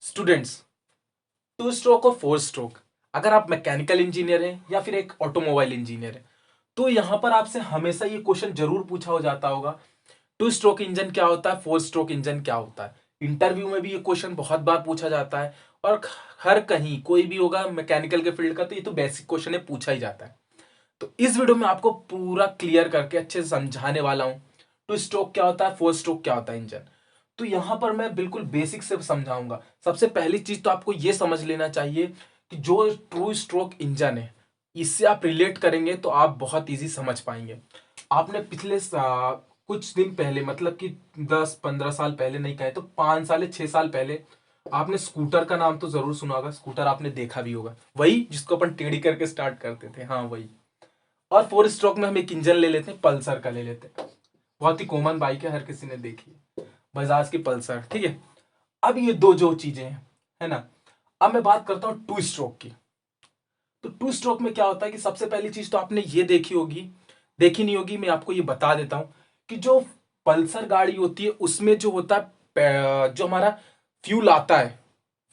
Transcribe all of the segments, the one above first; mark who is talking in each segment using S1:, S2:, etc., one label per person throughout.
S1: Students, two stroke और four stroke, अगर आप मैकेनिकल इंजीनियर हैं या फिर एक ऑटोमोबाइल इंजीनियर है तो यहां पर आपसे हमेशा ये क्वेश्चन जरूर पूछा हो जाता होगा, टू स्ट्रोक इंजन क्या होता है, फोर स्ट्रोक इंजन क्या होता है। इंटरव्यू में भी ये क्वेश्चन बहुत बार पूछा जाता है और हर कहीं कोई भी होगा मैकेनिकल के फील्ड का तो ये तो बेसिक क्वेश्चन है, पूछा ही जाता है। तो इस वीडियो में आपको पूरा क्लियर करके अच्छे से समझाने वाला हूं टू स्ट्रोक क्या होता है, फोर स्ट्रोक क्या होता है इंजन। तो यहां पर मैं बिल्कुल बेसिक से समझाऊंगा। सबसे पहली चीज तो आपको यह समझ लेना चाहिए कि जो टू स्ट्रोक इंजन है इससे आप रिलेट करेंगे तो आप बहुत इजी समझ पाएंगे। आपने पिछले कुछ दिन पहले, मतलब कि 10-15 साल पहले नहीं कहे तो 5 साल या 6 साल पहले आपने स्कूटर का नाम तो जरूर सुना होगा। स्कूटर आपने देखा भी होगा, वही जिसको अपन टेढ़ी करके स्टार्ट करते थे, हाँ वही। और फोर स्ट्रोक में हम एक इंजन ले लेते हैं, पल्सर का ले लेते हैं। बहुत ही कॉमन बाइक है, हर किसी ने देखी है, बजाज की पल्सर, ठीक है। अब ये दो जो चीजें हैं, है ना। अब मैं बात करता हूं टू स्ट्रोक की। तो टू स्ट्रोक में क्या होता है कि सबसे पहली चीज तो आपने ये देखी होगी, देखी नहीं होगी, मैं आपको ये बता देता हूं कि जो पल्सर गाड़ी होती है उसमें जो होता है जो हमारा फ्यूल आता है,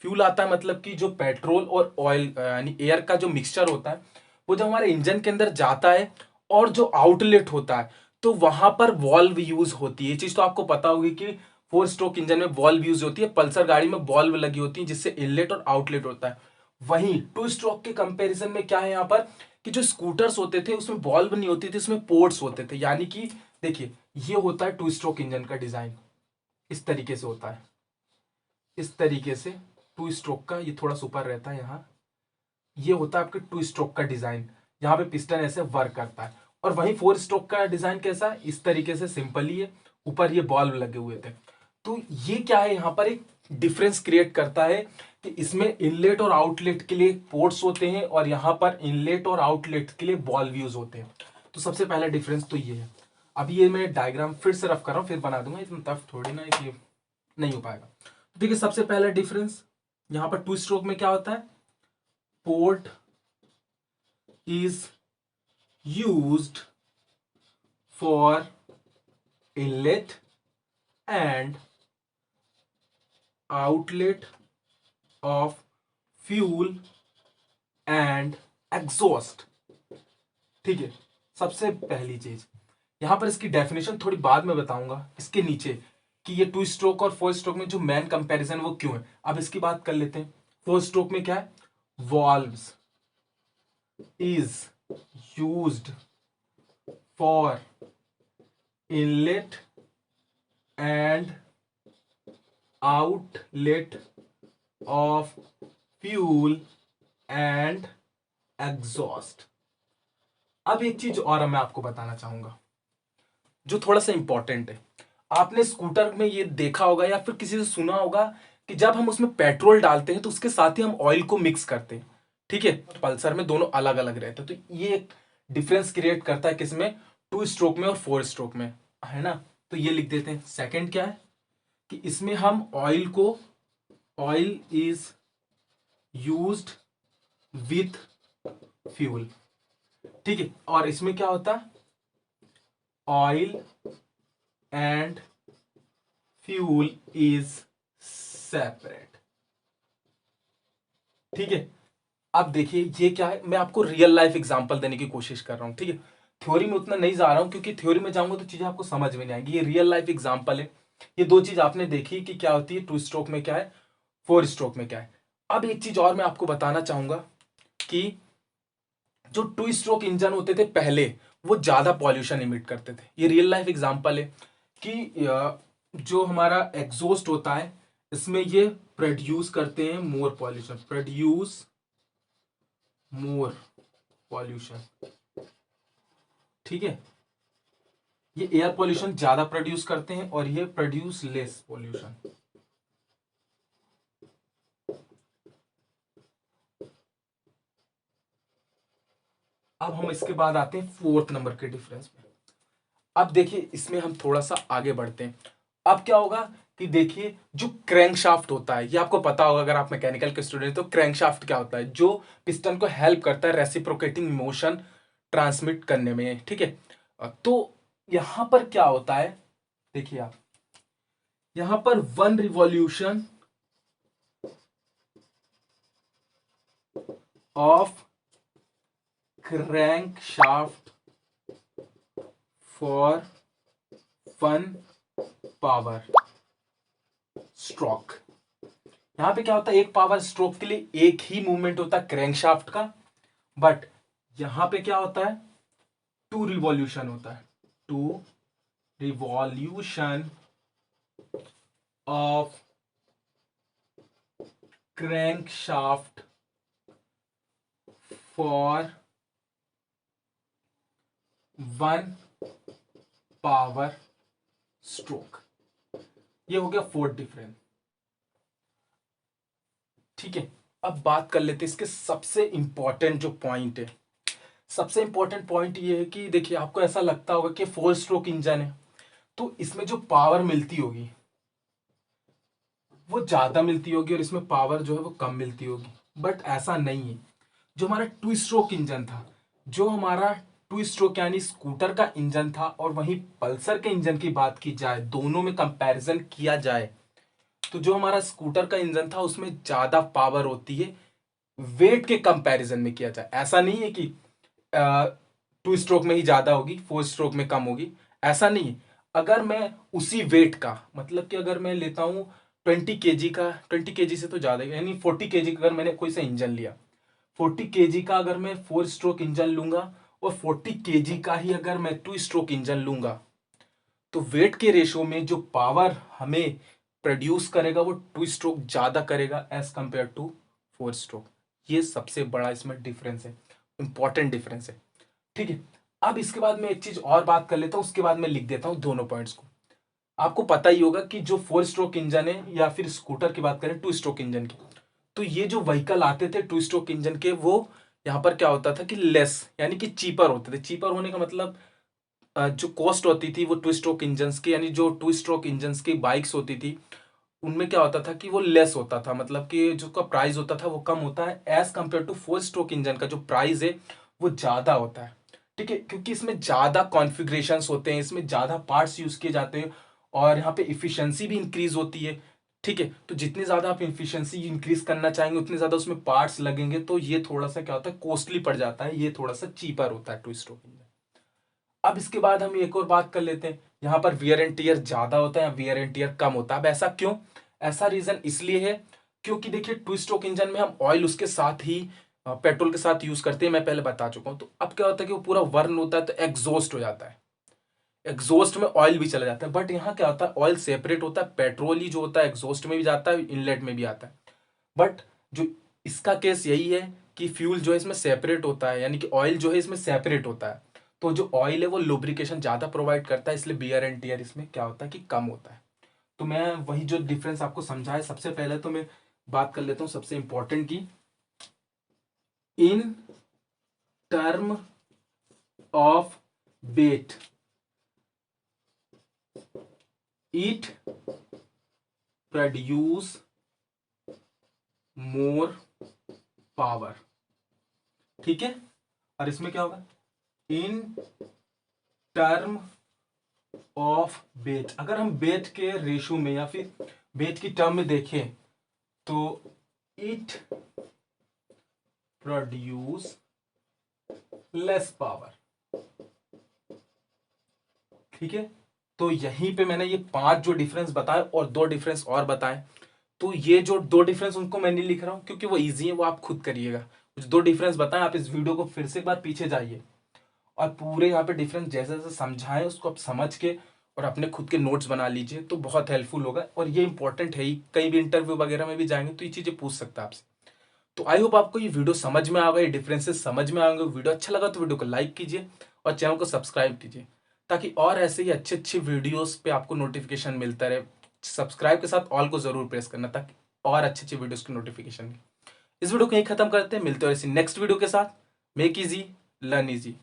S1: फ्यूल आता है मतलब कि जो पेट्रोल और ऑयल यानी एयर का जो मिक्सचर होता है वो जब हमारे इंजन के अंदर जाता है और जो आउटलेट होता है तो वहां पर वॉल्व यूज होती है। ये चीज तो आपको पता होगी कि फोर स्ट्रोक इंजन में वॉल्व यूज होती है, पल्सर गाड़ी में वॉल्व लगी होती है जिससे इनलेट और आउटलेट होता है। वहीं टू स्ट्रोक के कंपैरिजन में क्या है यहाँ पर कि जो स्कूटर्स होते थे उसमें वॉल्व नहीं होती थी, उसमें पोर्ट्स होते थे। यानी कि देखिए, ये होता है टू स्ट्रोक इंजन का डिजाइन, इस तरीके से होता है, इस तरीके से टू स्ट्रोक का ये थोड़ा सुपर रहता है यहाँ। ये होता है आपके टू स्ट्रोक का डिजाइन, यहाँ पे पिस्टन ऐसे वर्क करता है। और वहीं फोर स्ट्रोक का डिजाइन कैसा है, इस तरीके से सिंपल ही है, ऊपर ये बॉल्व लगे हुए थे। तो ये क्या है, यहाँ पर एक डिफरेंस क्रिएट करता है कि इसमें इनलेट और आउटलेट के लिए पोर्ट्स होते हैं और यहाँ पर इनलेट और आउटलेट के लिए बॉल्व यूज होते हैं। तो सबसे पहला डिफरेंस तो ये है। अब ये मैं डायग्राम फिर से रफ कर रहा हूँ, फिर बना दूंगा, इतना टफ थोड़ी ना है कि नहीं हो पाएगा। देखिए सबसे पहला डिफरेंस यहाँ पर टू स्ट्रोक में क्या होता है, port is used for inlet and outlet of fuel and exhaust, ठीक है। सबसे पहली चीज यहां पर इसकी डेफिनेशन थोड़ी बाद में बताऊंगा इसके नीचे कि ये टू स्ट्रोक और फोर स्ट्रोक में जो मेन कंपैरिजन वो क्यों है। अब इसकी बात कर लेते हैं। फोर स्ट्रोक में क्या है, valves is used for inlet and outlet of fuel and exhaust. अब एक चीज और मैं आपको बताना चाहूंगा जो थोड़ा सा इंपॉर्टेंट है। आपने स्कूटर में ये देखा होगा या फिर किसी से सुना होगा कि जब हम उसमें पेट्रोल डालते हैं तो उसके साथ ही हम ऑयल को मिक्स करते हैं, ठीक है। पल्सर में दोनों अलग अलग रहते हैं, तो ये एक डिफरेंस क्रिएट करता है किसमें, टू स्ट्रोक में और फोर स्ट्रोक में, है ना। तो ये लिख देते हैं। सेकंड क्या है कि इसमें हम oil is used with fuel, ठीक है। और इसमें क्या होता है, oil and fuel is separate, ठीक है। अब देखिए ये क्या है, मैं आपको रियल लाइफ एग्जांपल देने की कोशिश कर रहा हूं, ठीक है। थ्योरी में उतना नहीं जा रहा हूं क्योंकि थ्योरी में जाऊंगा तो चीजें आपको समझ में नहीं आएंगी। ये रियल लाइफ एग्जांपल है। ये दो चीज आपने देखी कि क्या होती है, टू स्ट्रोक में क्या है, फोर स्ट्रोक में क्या है। अब एक चीज और मैं आपको बताना चाहूंगा कि जो टू स्ट्रोक इंजन होते थे पहले वो ज्यादा पॉल्यूशन इमिट करते थे। ये रियल लाइफ एग्जांपल है कि जो हमारा एग्जॉस्ट होता है इसमें ये प्रोड्यूस करते हैं मोर पॉल्यूशन, प्रोड्यूस मोर पॉल्यूशन, ठीक है। ये एयर पॉल्यूशन ज्यादा प्रोड्यूस करते हैं और ये प्रोड्यूस लेस पॉल्यूशन। अब हम इसके बाद आते हैं फोर्थ नंबर के डिफरेंस में। अब देखिए इसमें हम थोड़ा सा आगे बढ़ते हैं। अब क्या होगा कि देखिए जो क्रैंकशाफ्ट होता है, ये आपको पता होगा अगर आप मैकेनिकल के स्टूडेंट तो क्रैंकशाफ्ट क्या होता है, जो पिस्टन को हेल्प करता है रेसिप्रोकेटिंग मोशन ट्रांसमिट करने में, ठीक है। तो यहां पर क्या होता है, देखिए आप यहां पर one revolution of crank shaft for 1 power stroke. यहां पे क्या होता है, एक पावर स्ट्रोक के लिए एक ही मूवमेंट होता है क्रैंकशाफ्ट का, बट यहां पे क्या होता है, 2 रिवॉल्यूशन होता है, 2 revolution of crankshaft for 1 power stroke. ये हो गया फोर्थ डिफरेंस। ठीक है, अब बात कर लेते हैं इसके सबसे इंपॉर्टेंट जो पॉइंट है। सबसे इंपॉर्टेंट पॉइंट ये है कि देखिए, आपको ऐसा लगता होगा कि 4 स्ट्रोक इंजन है तो इसमें जो पावर मिलती होगी वो ज्यादा मिलती होगी और इसमें पावर जो है वो कम मिलती होगी, बट ऐसा नहीं है। जो हमारा 2 स्ट्रोक इंजन था, जो हमारा 2 स्ट्रोक यानी स्कूटर का इंजन था, और वहीं पल्सर के इंजन की बात की जाए, दोनों में कंपैरिजन किया जाए, तो जो हमारा स्कूटर का इंजन था उसमें ज्यादा पावर होती है वेट के कंपैरिजन में किया जाए। ऐसा नहीं है कि 2 स्ट्रोक में ही ज्यादा होगी 4 स्ट्रोक में कम होगी, ऐसा नहीं है। अगर मैं उसी वेट का, मतलब कि अगर मैं लेता हूं 20 kg का, 20 kg से तो ज्यादा यानी 40 kg का, अगर मैंने कोई सा इंजन लिया 40 kg का, अगर मैं 4 स्ट्रोक इंजन लूंगा और 40 kg का ही अगर मैं 2 स्ट्रोक इंजन लूंगा, तो वेट के रेशो में जो पावर हमें प्रोड्यूस करेगा वो 2 स्ट्रोक ज्यादा करेगा एज कंपेयर टू 4 स्ट्रोक। ये सबसे बड़ा इसमें डिफरेंस है, इंपॉर्टेंट डिफरेंस है। ठीक है, अब इसके बाद मैं एक चीज और बात कर लेता हूं, उसके बाद मैं लिख देता हूं दोनों पॉइंट्स को। आपको पता ही होगा कि जो 4 स्ट्रोक इंजन है या फिर स्कूटर की बात करें 2 स्ट्रोक इंजन की, तो ये जो व्हीकल आते थे 2 स्ट्रोक इंजन के, वो यहाँ पर क्या होता था कि लेस यानी कि चीपर होते थे। चीपर होने का मतलब जो कॉस्ट होती थी वो 2 स्ट्रोक इंजन की, यानी जो 2 स्ट्रोक इंजन की बाइक्स होती थी उनमें क्या होता था कि वो लेस होता था, मतलब कि जो का प्राइस होता था वो कम होता है as compare to 4 stroke engine का जो प्राइस है वो ज्यादा होता है। ठीक है, क्योंकि इसमें ज्यादा कॉन्फ़िगरेशंस होते हैं, इसमें ज्यादा पार्ट्स यूज किए जाते हैं और यहाँ पे इफिशियंसी भी इंक्रीज होती है। ठीक है, तो जितनी ज्यादा आप इफिशियंसी इंक्रीज करना चाहेंगे उतने ज्यादा उसमें पार्ट्स लगेंगे, तो ये थोड़ा सा क्या होता है, कॉस्टली पड़ जाता है, ये थोड़ा सा चीपर होता है 2 स्ट्रोक इंजन। अब इसके बाद हम एक और बात कर लेते हैं, यहाँ पर वियर एंड टियर ज्यादा होता है, वियर एंड टियर कम होता है। अब ऐसा क्यों? ऐसा रीजन इसलिए है क्योंकि देखिए 2 स्ट्रोक इंजन में हम ऑयल उसके साथ ही पेट्रोल के साथ यूज करते हैं, मैं पहले बता चुका हूं। तो अब क्या होता है कि वो पूरा वर्न होता है तो एग्जॉस्ट हो जाता है, एग्जॉस्ट में ऑयल भी चला जाता है। बट यहाँ क्या होता है, ऑयल सेपरेट होता है, पेट्रोल ही जो होता है एग्जॉस्ट में भी जाता है, इनलेट में भी आता है। बट जो इसका केस यही है कि फ्यूल जो है इसमें सेपरेट होता है, यानी कि ऑयल जो है इसमें सेपरेट होता है, तो जो ऑयल है वो लुब्रिकेशन ज्यादा प्रोवाइड करता है, इसलिए बियर एंड टियर इसमें क्या होता है कि कम होता है। तो मैं वही जो डिफरेंस आपको समझाया, सबसे पहले तो मैं बात कर लेता हूँ सबसे इंपॉर्टेंट की, in term of weight it produce more power. ठीक है, और इसमें क्या होगा, इन टर्म ऑफ वेट, अगर हम वेट के रेशो में या फिर वेट की टर्म में देखें तो इट प्रोड्यूस लेस पावर। ठीक है, तो यहीं पे मैंने ये 5 जो डिफरेंस बताए और 2 डिफरेंस और बताए, तो ये जो 2 डिफरेंस उनको मैं नहीं लिख रहा हूं क्योंकि वो इजी है, वो आप खुद करिएगा। जो 2 डिफरेंस बताएं, आप इस वीडियो को फिर से एक बार पीछे जाइए और पूरे यहाँ पे डिफरेंस जैसे जैसे समझाएं उसको आप समझ के और अपने खुद के नोट्स बना लीजिए, तो बहुत हेल्पफुल होगा। और ये इंपॉर्टेंट है ही, कहीं भी इंटरव्यू वगैरह में भी जाएंगे तो ये चीजें पूछ सकता है आपसे। तो आई होप आपको ये वीडियो समझ में आ गई, डिफरेंसेस समझ में आएंगे। वीडियो अच्छा लगा तो वीडियो को लाइक कीजिए और चैनल को सब्सक्राइब कीजिए, ताकि और ऐसे ही अच्छे अच्छे वीडियोस पे आपको नोटिफिकेशन मिलता रहे। सब्सक्राइब के साथ ऑल को जरूर प्रेस करना ताकि और अच्छे अच्छे वीडियोस की नोटिफिकेशन। इस वीडियो को यहीं खत्म करते हैं, मिलते हैं ऐसी नेक्स्ट वीडियो के साथ। Make easy, learn easy.